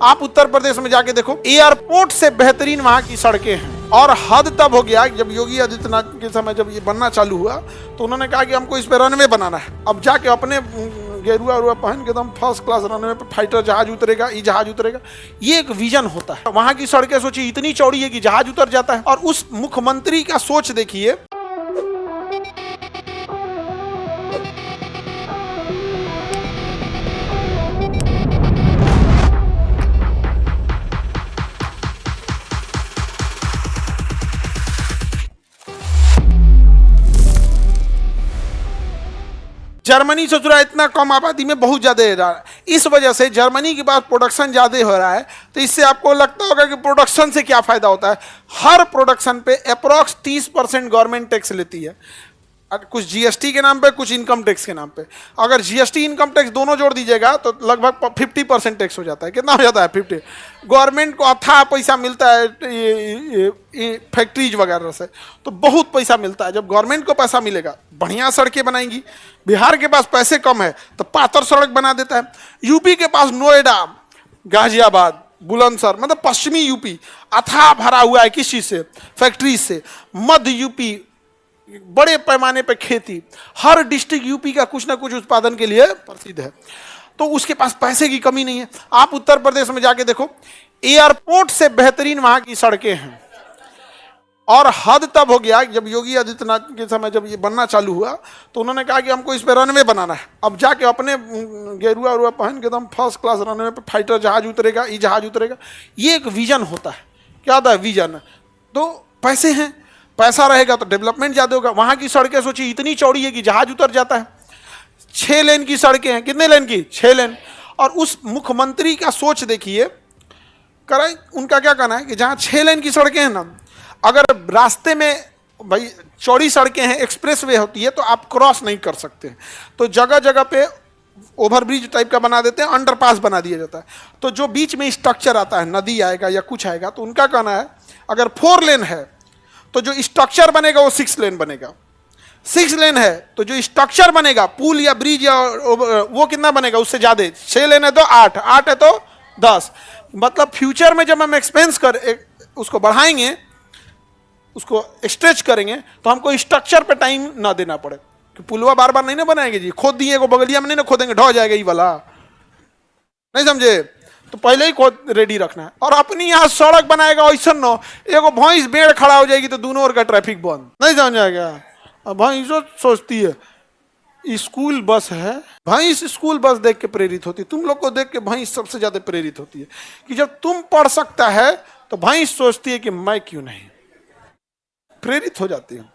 आप उत्तर प्रदेश में जाके देखो, एयरपोर्ट से बेहतरीन वहां की सड़कें हैं। और हद तब हो गया जब योगी आदित्यनाथ के समय जब ये बनना चालू हुआ तो उन्होंने कहा कि हमको इस पे रनवे बनाना है। अब जाके अपने गेरुआ उरुआ पहन के एकदम फर्स्ट क्लास रनवे पे फाइटर जहाज उतरेगा, ये जहाज उतरेगा। ये एक विजन होता है। वहां की सड़कें सोचिए इतनी चौड़ी है कि जहाज उतर जाता है। और उस मुख्यमंत्री का सोच देखिए, जर्मनी सोच रहा है इतना कम आबादी में बहुत ज्यादा हो रहा है, इस वजह से जर्मनी के पास प्रोडक्शन ज्यादा हो रहा है। तो इससे आपको लगता होगा कि प्रोडक्शन से क्या फायदा होता है। हर प्रोडक्शन पे अप्रॉक्स 30% गवर्नमेंट टैक्स लेती है, कुछ जीएसटी के नाम पे, कुछ इनकम टैक्स के नाम पे। अगर जीएसटी इनकम टैक्स दोनों जोड़ दीजिएगा तो लगभग 50% टैक्स हो जाता है। कितना हो जाता है? 50। गवर्नमेंट को अथाह पैसा मिलता है ये फैक्ट्रीज वगैरह से, तो बहुत पैसा मिलता है। जब गवर्नमेंट को पैसा मिलेगा, बढ़िया सड़कें बनाएंगी। बिहार के पास पैसे कम है तो पातर सड़क बना देता है। यूपी के पास नोएडा, गाजियाबाद, बुलंदशहर, मतलब पश्चिमी यूपी अथाह भरा हुआ है किस चीज से? फैक्ट्री से। मध्य यूपी बड़े पैमाने पर खेती, हर डिस्ट्रिक्ट यूपी का कुछ ना कुछ उत्पादन के लिए प्रसिद्ध है। तो उसके पास पैसे की कमी नहीं है। आप उत्तर प्रदेश में जाके देखो, एयरपोर्ट से बेहतरीन वहां की सड़कें हैं। और हद तब हो गया जब योगी आदित्यनाथ के समय जब ये बनना चालू हुआ तो उन्होंने कहा कि हमको इस पे रनवे बनाना है। अब जाके अपने गेरुआ उरुआ पहन के एकदम फर्स्ट क्लास रनवे पे फाइटर जहाज उतरेगा, ये जहाज उतरेगा। ये एक विजन होता है। क्या होता है? विजन। तो पैसे हैं, पैसा रहेगा तो डेवलपमेंट ज्यादा होगा। वहां की सड़कें सोचिए इतनी चौड़ी है कि जहाज उतर जाता है। 6 लेन की सड़कें हैं। कितने लेन की? 6 लेन। और उस मुख्यमंत्री का सोच देखिए, कराए उनका क्या कहना है कि जहां 6 लेन की सड़कें हैं ना, अगर रास्ते में भाई चौड़ी सड़कें हैं, एक्सप्रेस वे होती है, तो आप क्रॉस नहीं कर सकते। तो जगह जगह पे ओवरब्रिज टाइप का बना देते हैं, अंडरपास बना दिया जाता है। तो जो बीच में स्ट्रक्चर आता है, नदी आएगा या कुछ आएगा, तो उनका कहना है अगर 4 लेन है तो जो स्ट्रक्चर बनेगा वो 6 लेन बनेगा। 6 लेन है तो जो स्ट्रक्चर बनेगा, पुल या ब्रिज या वो कितना बनेगा? उससे ज्यादा। 6 लेन है तो 8, 8 है तो 10। मतलब फ्यूचर में जब हम एक्सपेंस उसको बढ़ाएंगे, उसको स्ट्रेच करेंगे, तो हमको स्ट्रक्चर पे टाइम ना देना पड़े। कि पुलवा बार बार नहीं ना बनाएंगे जी, खोद दिए बगलिया में नहीं ना खोदेंगे, ढह जाएगा ये वाला, नहीं समझे? तो पहले ही खोद रेडी रखना है। और अपनी यहाँ सड़क बनाएगा ऐसा न एगो भैंस बेड़ खड़ा हो जाएगी तो दोनों ओर का ट्रैफिक बंद, नहीं समझ आएगा। अब भैंसो सोचती है स्कूल बस है, भैंस स्कूल बस देख के प्रेरित होती है। तुम लोग को देख के भैंस सबसे ज्यादा प्रेरित होती है कि जब तुम पढ़ सकता है तो भैंस सोचती है कि मैं क्यों नहीं, प्रेरित हो जाती है।